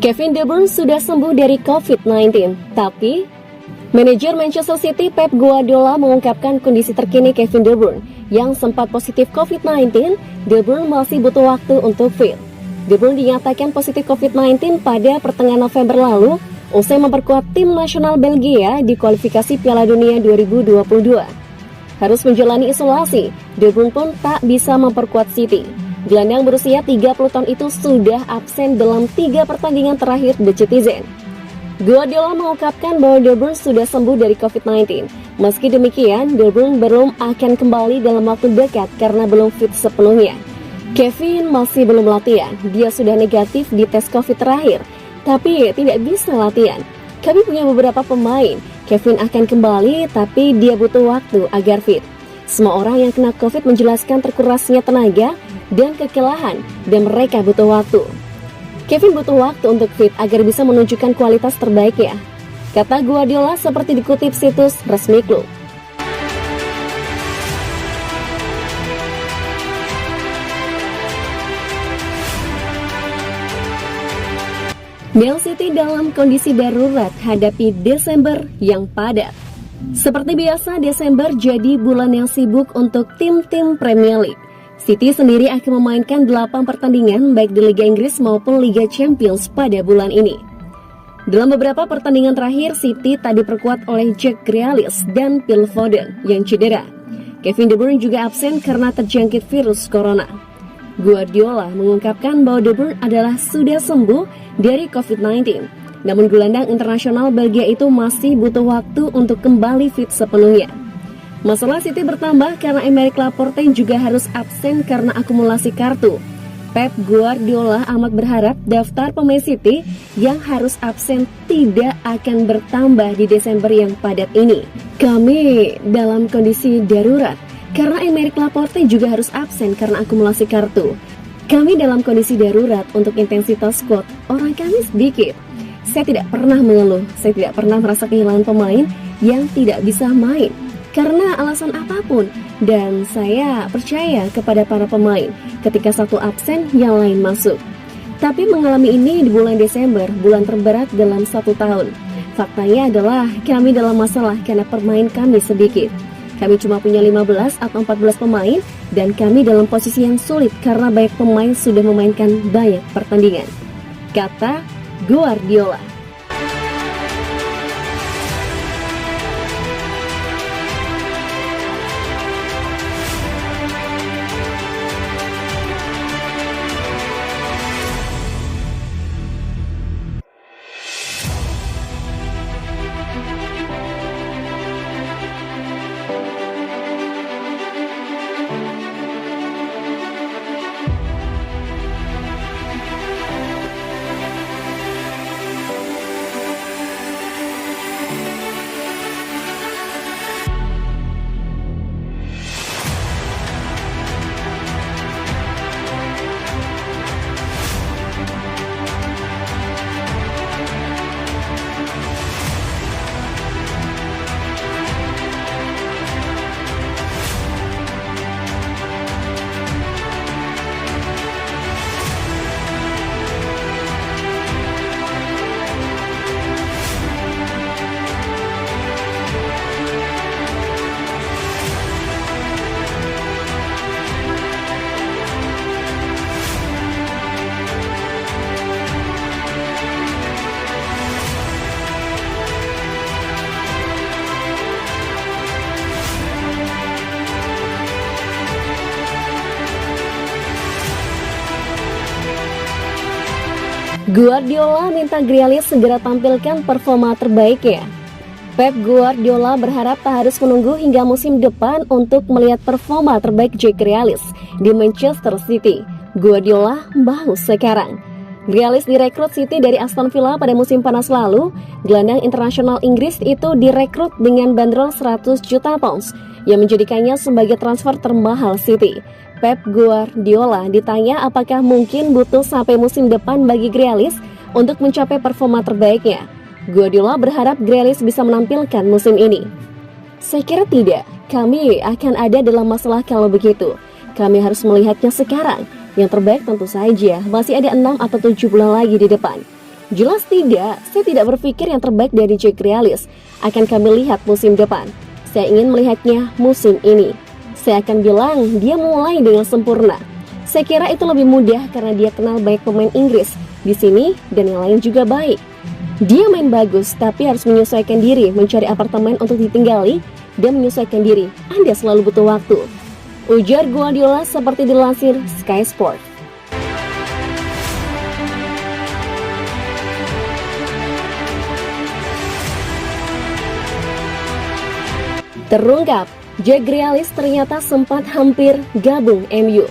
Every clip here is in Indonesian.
Kevin De Bruyne sudah sembuh dari COVID-19, tapi manajer Manchester City Pep Guardiola mengungkapkan kondisi terkini Kevin De Bruyne yang sempat positif COVID-19. De Bruyne masih butuh waktu untuk fit. De Bruyne dinyatakan positif COVID-19 pada pertengahan November lalu usai memperkuat tim nasional Belgia di kualifikasi Piala Dunia 2022. Harus menjalani isolasi, De Bruyne pun tak bisa memperkuat City. Gelandang berusia 30 tahun itu sudah absen dalam 3 pertandingan terakhir The Citizen. Guardiola mengungkapkan bahwa De Bruyne sudah sembuh dari COVID-19. Meski demikian, De Bruyne belum akan kembali dalam waktu dekat karena belum fit sepenuhnya. Kevin masih belum latihan, dia sudah negatif di tes COVID terakhir, tapi tidak bisa latihan. Kami punya beberapa pemain, Kevin akan kembali tapi dia butuh waktu agar fit. Semua orang yang kena COVID menjelaskan terkurasnya tenaga dan kekelelahan dan mereka butuh waktu. Kevin butuh waktu untuk fit agar bisa menunjukkan kualitas terbaiknya, kata Guardiola seperti dikutip situs resmi klub. Man City dalam kondisi darurat hadapi Desember yang padat. Seperti biasa, Desember jadi bulan yang sibuk untuk tim-tim Premier League. City sendiri akan memainkan 8 pertandingan baik di Liga Inggris maupun Liga Champions pada bulan ini. Dalam beberapa pertandingan terakhir, City tak diperkuat oleh Jack Grealish dan Phil Foden yang cedera. Kevin De Bruyne juga absen karena terjangkit virus corona. Guardiola mengungkapkan bahwa De Bruyne adalah sudah sembuh dari COVID-19. Namun gelandang internasional Belgia itu masih butuh waktu untuk kembali fit sepenuhnya. Masalah City bertambah karena Aymeric Laporte juga harus absen karena akumulasi kartu. Pep Guardiola amat berharap daftar pemain City yang harus absen tidak akan bertambah di Desember yang padat ini. Kami dalam kondisi darurat karena Aymeric Laporte juga harus absen karena akumulasi kartu. Kami dalam kondisi darurat untuk intensitas squad, orang kami sedikit. Saya tidak pernah mengeluh, saya tidak pernah merasa kehilangan pemain yang tidak bisa main karena alasan apapun, dan saya percaya kepada para pemain ketika satu absen yang lain masuk. Tapi mengalami ini di bulan Desember, bulan terberat dalam 1 tahun. Faktanya adalah kami dalam masalah karena pemain kami sedikit. Kami cuma punya 15 atau 14 pemain dan kami dalam posisi yang sulit karena banyak pemain sudah memainkan banyak pertandingan, kata Guardiola. Guardiola minta Grealish segera tampilkan performa terbaiknya. Pep Guardiola berharap tak harus menunggu hingga musim depan untuk melihat performa terbaik Jack Grealish di Manchester City. Guardiola mau sekarang. Grealish direkrut City dari Aston Villa pada musim panas lalu. Gelandang internasional Inggris itu direkrut dengan bandrol 100 juta pounds yang menjadikannya sebagai transfer termahal City. Pep Guardiola ditanya apakah mungkin butuh sampai musim depan bagi Grealish untuk mencapai performa terbaiknya. Guardiola berharap Grealish bisa menampilkan musim ini. Saya kira tidak, kami akan ada dalam masalah kalau begitu. Kami harus melihatnya sekarang. Yang terbaik tentu saja masih ada 6 atau 7 bulan lagi di depan. Jelas tidak, saya tidak berpikir yang terbaik dari Jack Grealish akan kami lihat musim depan. Saya ingin melihatnya musim ini. Saya akan bilang dia mulai dengan sempurna. Saya kira itu lebih mudah karena dia kenal banyak pemain Inggris di sini dan yang lain juga baik. Dia main bagus tapi harus menyesuaikan diri, mencari apartemen untuk ditinggali dan menyesuaikan diri. Anda selalu butuh waktu, ujar Guardiola seperti dilansir Sky Sport. Terungkap, Jack Grealish ternyata sempat hampir gabung MU.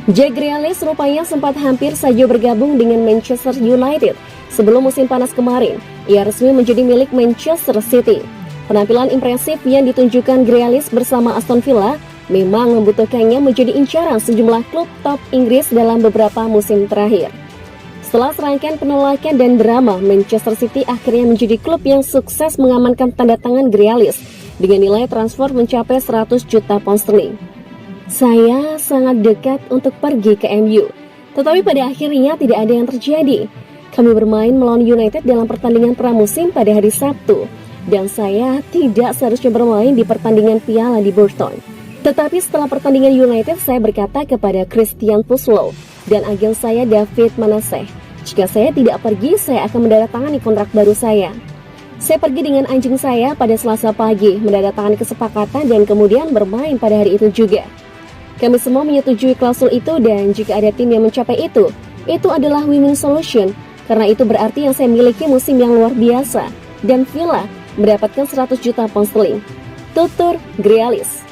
Jack Grealish rupanya sempat hampir saja bergabung dengan Manchester United sebelum musim panas kemarin. Ia resmi menjadi milik Manchester City. Penampilan impresif yang ditunjukkan Grealish bersama Aston Villa memang membutuhkannya menjadi incaran sejumlah klub top Inggris dalam beberapa musim terakhir. Setelah serangkaian penolakan dan drama, Manchester City akhirnya menjadi klub yang sukses mengamankan tanda tangan Grealish dengan nilai transfer mencapai 100 juta pound sterling. Saya sangat dekat untuk pergi ke MU, tetapi pada akhirnya tidak ada yang terjadi. Kami bermain melawan United dalam pertandingan pramusim pada hari Sabtu, dan saya tidak seharusnya bermain di pertandingan Piala di Burton. Tetapi setelah pertandingan United, saya berkata kepada Christian Purslow dan agen saya David Manasseh, jika saya tidak pergi, saya akan menandatangani kontrak baru saya. Saya pergi dengan anjing saya pada Selasa pagi, menandatangani kesepakatan dan kemudian bermain pada hari itu juga. Kami semua menyetujui klausul itu dan jika ada tim yang mencapai itu adalah win-win solution, karena itu berarti yang saya miliki musim yang luar biasa dan Villa mendapatkan 100 juta pound sterling. Tutur Grealish.